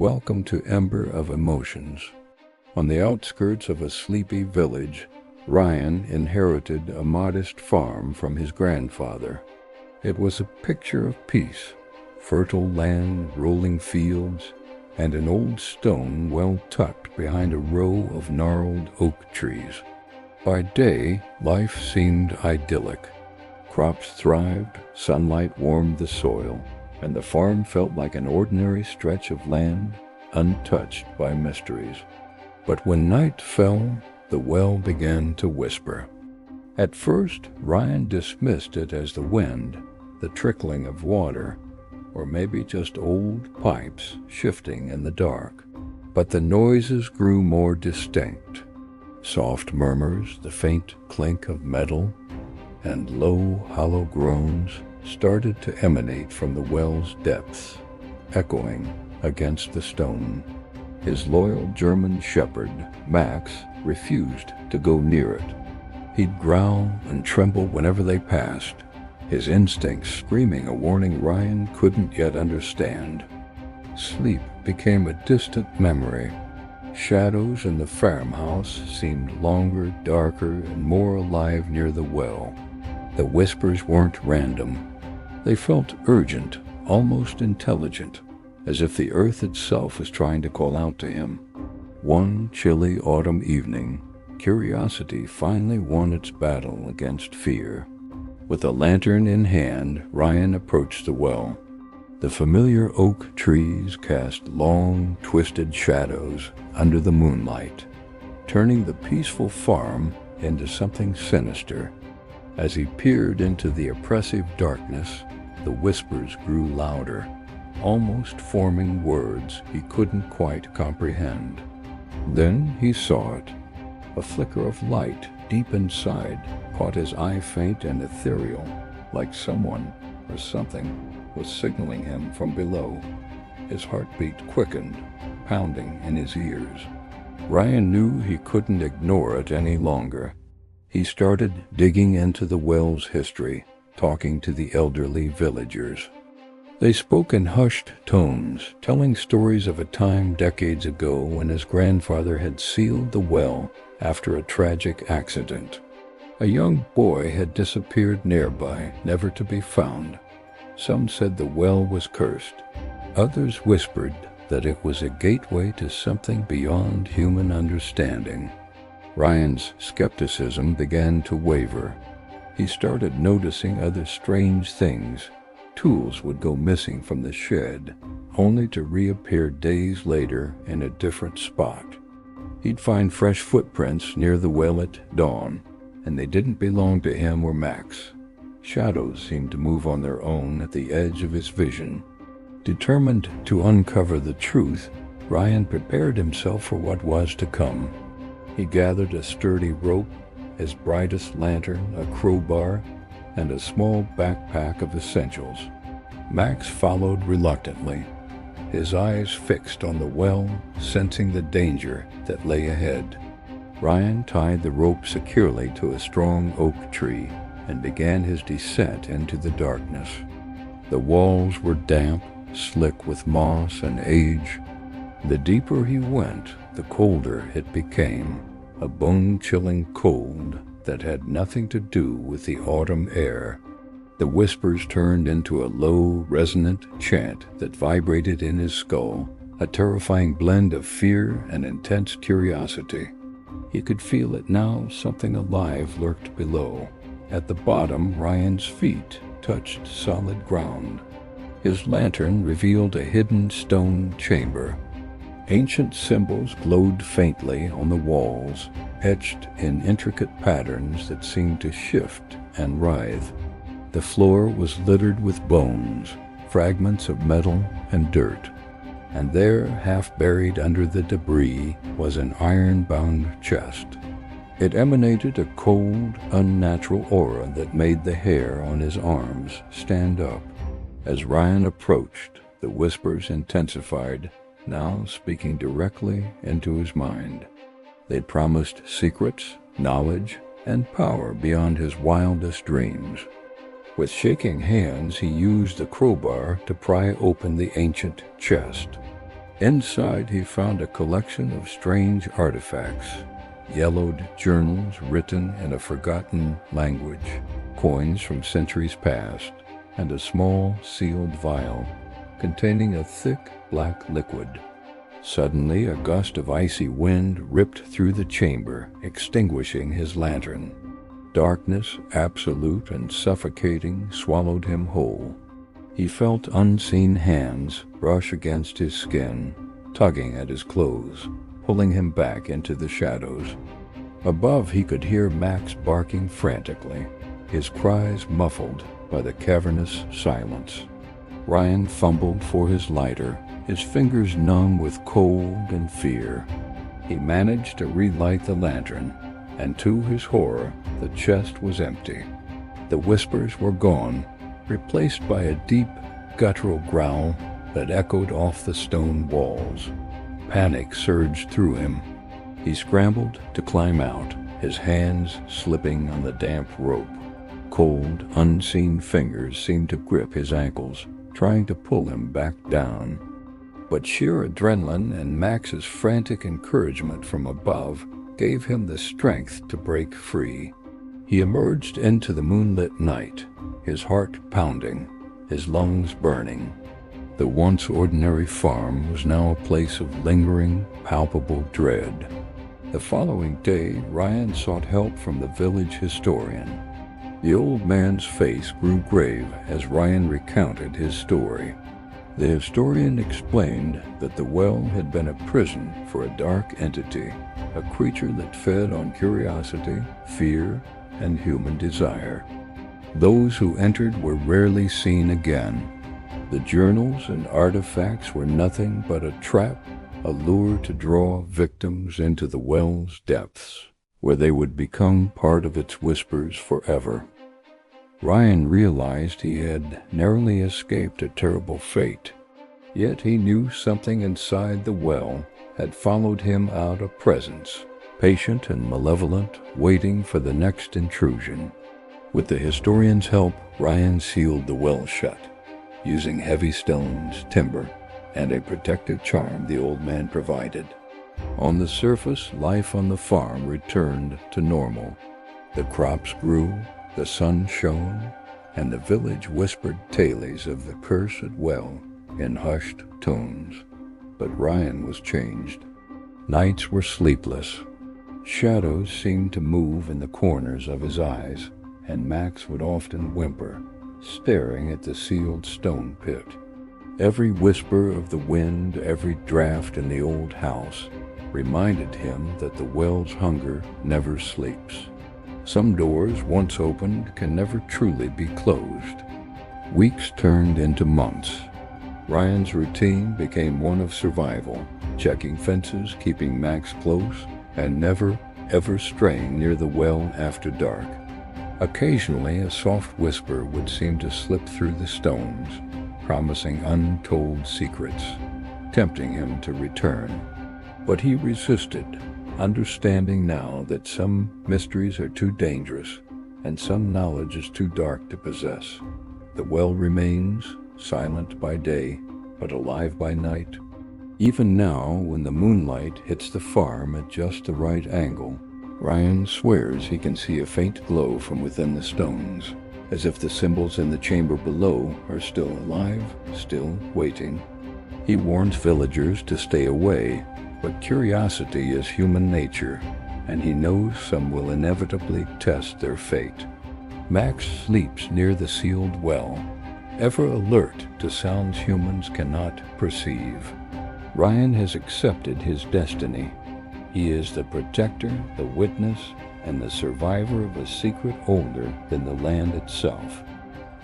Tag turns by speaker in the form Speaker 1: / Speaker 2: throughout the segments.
Speaker 1: Welcome to Ember of Emotions. On the outskirts of a sleepy village, Ryan inherited a modest farm from his grandfather. It was a picture of peace, fertile land, rolling fields, and an old stone well tucked behind a row of gnarled oak trees. By day, life seemed idyllic. Crops thrived, sunlight warmed the soil, and the farm felt like an ordinary stretch of land, untouched by mysteries. But when night fell, the well began to whisper. At first, Ryan dismissed it as the wind, the trickling of water, or maybe just old pipes shifting in the dark. But the noises grew more distinct. Soft murmurs, the faint clink of metal, and low, hollow groans started to emanate from the well's depths, echoing against the stone. His loyal German shepherd, Max, refused to go near it. He'd growl and tremble whenever they passed, his instincts screaming a warning Ryan couldn't yet understand. Sleep became a distant memory. Shadows in the farmhouse seemed longer, darker, and more alive near the well. The whispers weren't random. They felt urgent, almost intelligent, as if the earth itself was trying to call out to him. One chilly autumn evening, curiosity finally won its battle against fear. With a lantern in hand, Ryan approached the well. The familiar oak trees cast long, twisted shadows under the moonlight, turning the peaceful farm into something sinister. As he peered into the oppressive darkness, the whispers grew louder, almost forming words he couldn't quite comprehend. Then he saw it. A flicker of light deep inside caught his eye, faint and ethereal, like someone or something was signaling him from below. His heartbeat quickened, pounding in his ears. Ryan knew he couldn't ignore it any longer. He started digging into the well's history, talking to the elderly villagers. They spoke in hushed tones, telling stories of a time decades ago when his grandfather had sealed the well after a tragic accident. A young boy had disappeared nearby, never to be found. Some said the well was cursed. Others whispered that it was a gateway to something beyond human understanding. Ryan's skepticism began to waver. He started noticing other strange things. Tools would go missing from the shed, only to reappear days later in a different spot. He'd find fresh footprints near the well at dawn, and they didn't belong to him or Max. Shadows seemed to move on their own at the edge of his vision. Determined to uncover the truth, Ryan prepared himself for what was to come. He gathered a sturdy rope, his brightest lantern, a crowbar, and a small backpack of essentials. Max followed reluctantly, his eyes fixed on the well, sensing the danger that lay ahead. Ryan tied the rope securely to a strong oak tree and began his descent into the darkness. The walls were damp, slick with moss and age. The deeper he went, the colder it became, a bone-chilling cold that had nothing to do with the autumn air. The whispers turned into a low, resonant chant that vibrated in his skull, a terrifying blend of fear and intense curiosity. He could feel it now. Something alive lurked below. At the bottom, Ryan's feet touched solid ground. His lantern revealed a hidden stone chamber. Ancient symbols glowed faintly on the walls, etched in intricate patterns that seemed to shift and writhe. The floor was littered with bones, fragments of metal and dirt, and there, half buried under the debris, was an iron-bound chest. It emanated a cold, unnatural aura that made the hair on his arms stand up. As Ryan approached, the whispers intensified, now speaking directly into his mind. They promised secrets, knowledge, and power beyond his wildest dreams. With shaking hands, he used the crowbar to pry open the ancient chest. Inside, he found a collection of strange artifacts, yellowed journals written in a forgotten language, coins from centuries past, and a small sealed vial containing a thick black liquid. Suddenly, a gust of icy wind ripped through the chamber, extinguishing his lantern. Darkness, absolute and suffocating, swallowed him whole. He felt unseen hands brush against his skin, tugging at his clothes, pulling him back into the shadows. Above, he could hear Max barking frantically, his cries muffled by the cavernous silence. Ryan fumbled for his lighter, his fingers numb with cold and fear. He managed to relight the lantern, and to his horror, the chest was empty. The whispers were gone, replaced by a deep, guttural growl that echoed off the stone walls. Panic surged through him. He scrambled to climb out, his hands slipping on the damp rope. Cold, unseen fingers seemed to grip his ankles, trying to pull him back down. But sheer adrenaline and Max's frantic encouragement from above gave him the strength to break free. He emerged into the moonlit night, his heart pounding, his lungs burning. The once ordinary farm was now a place of lingering, palpable dread. The following day, Ryan sought help from the village historian. The old man's face grew grave as Ryan recounted his story. The historian explained that the well had been a prison for a dark entity, a creature that fed on curiosity, fear, and human desire. Those who entered were rarely seen again. The journals and artifacts were nothing but a trap, a lure to draw victims into the well's depths, where they would become part of its whispers forever. Ryan realized he had narrowly escaped a terrible fate, yet he knew something inside the well had followed him out of presence, patient and malevolent, waiting for the next intrusion. With the historian's help, Ryan sealed the well shut, using heavy stones, timber, and a protective charm the old man provided. On the surface, life on the farm returned to normal. The crops grew, the sun shone, and the village whispered tales of the cursed well in hushed tones. But Ryan was changed. Nights were sleepless. Shadows seemed to move in the corners of his eyes, and Max would often whimper, staring at the sealed stone pit. Every whisper of the wind, every draft in the old house, reminded him that the well's hunger never sleeps. Some doors, once opened, can never truly be closed. Weeks turned into months. Ryan's routine became one of survival, checking fences, keeping Max close, and never, ever straying near the well after dark. Occasionally, a soft whisper would seem to slip through the stones, promising untold secrets, tempting him to return. But he resisted, understanding now that some mysteries are too dangerous and some knowledge is too dark to possess. The well remains, silent by day, but alive by night. Even now, when the moonlight hits the farm at just the right angle, Ryan swears he can see a faint glow from within the stones, as if the symbols in the chamber below are still alive, still waiting. He warns villagers to stay away, but curiosity is human nature, and he knows some will inevitably test their fate. Max sleeps near the sealed well, ever alert to sounds humans cannot perceive. Ryan has accepted his destiny. He is the protector, the witness, and the survivor of a secret older than the land itself.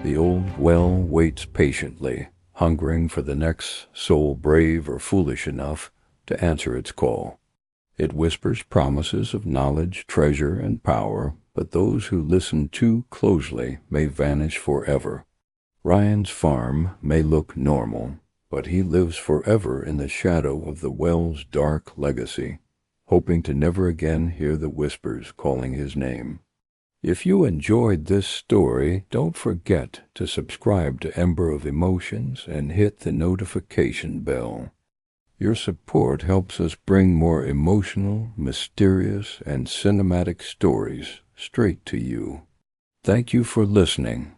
Speaker 1: The old well waits patiently, hungering for the next soul brave or foolish enough to answer its call. It whispers promises of knowledge, treasure, and power, but those who listen too closely may vanish forever. Ryan's farm may look normal, but he lives forever in the shadow of the well's dark legacy, hoping to never again hear the whispers calling his name. If you enjoyed this story, don't forget to subscribe to Ember of Emotions and hit the notification bell. Your support helps us bring more emotional, mysterious, and cinematic stories straight to you. Thank you for listening.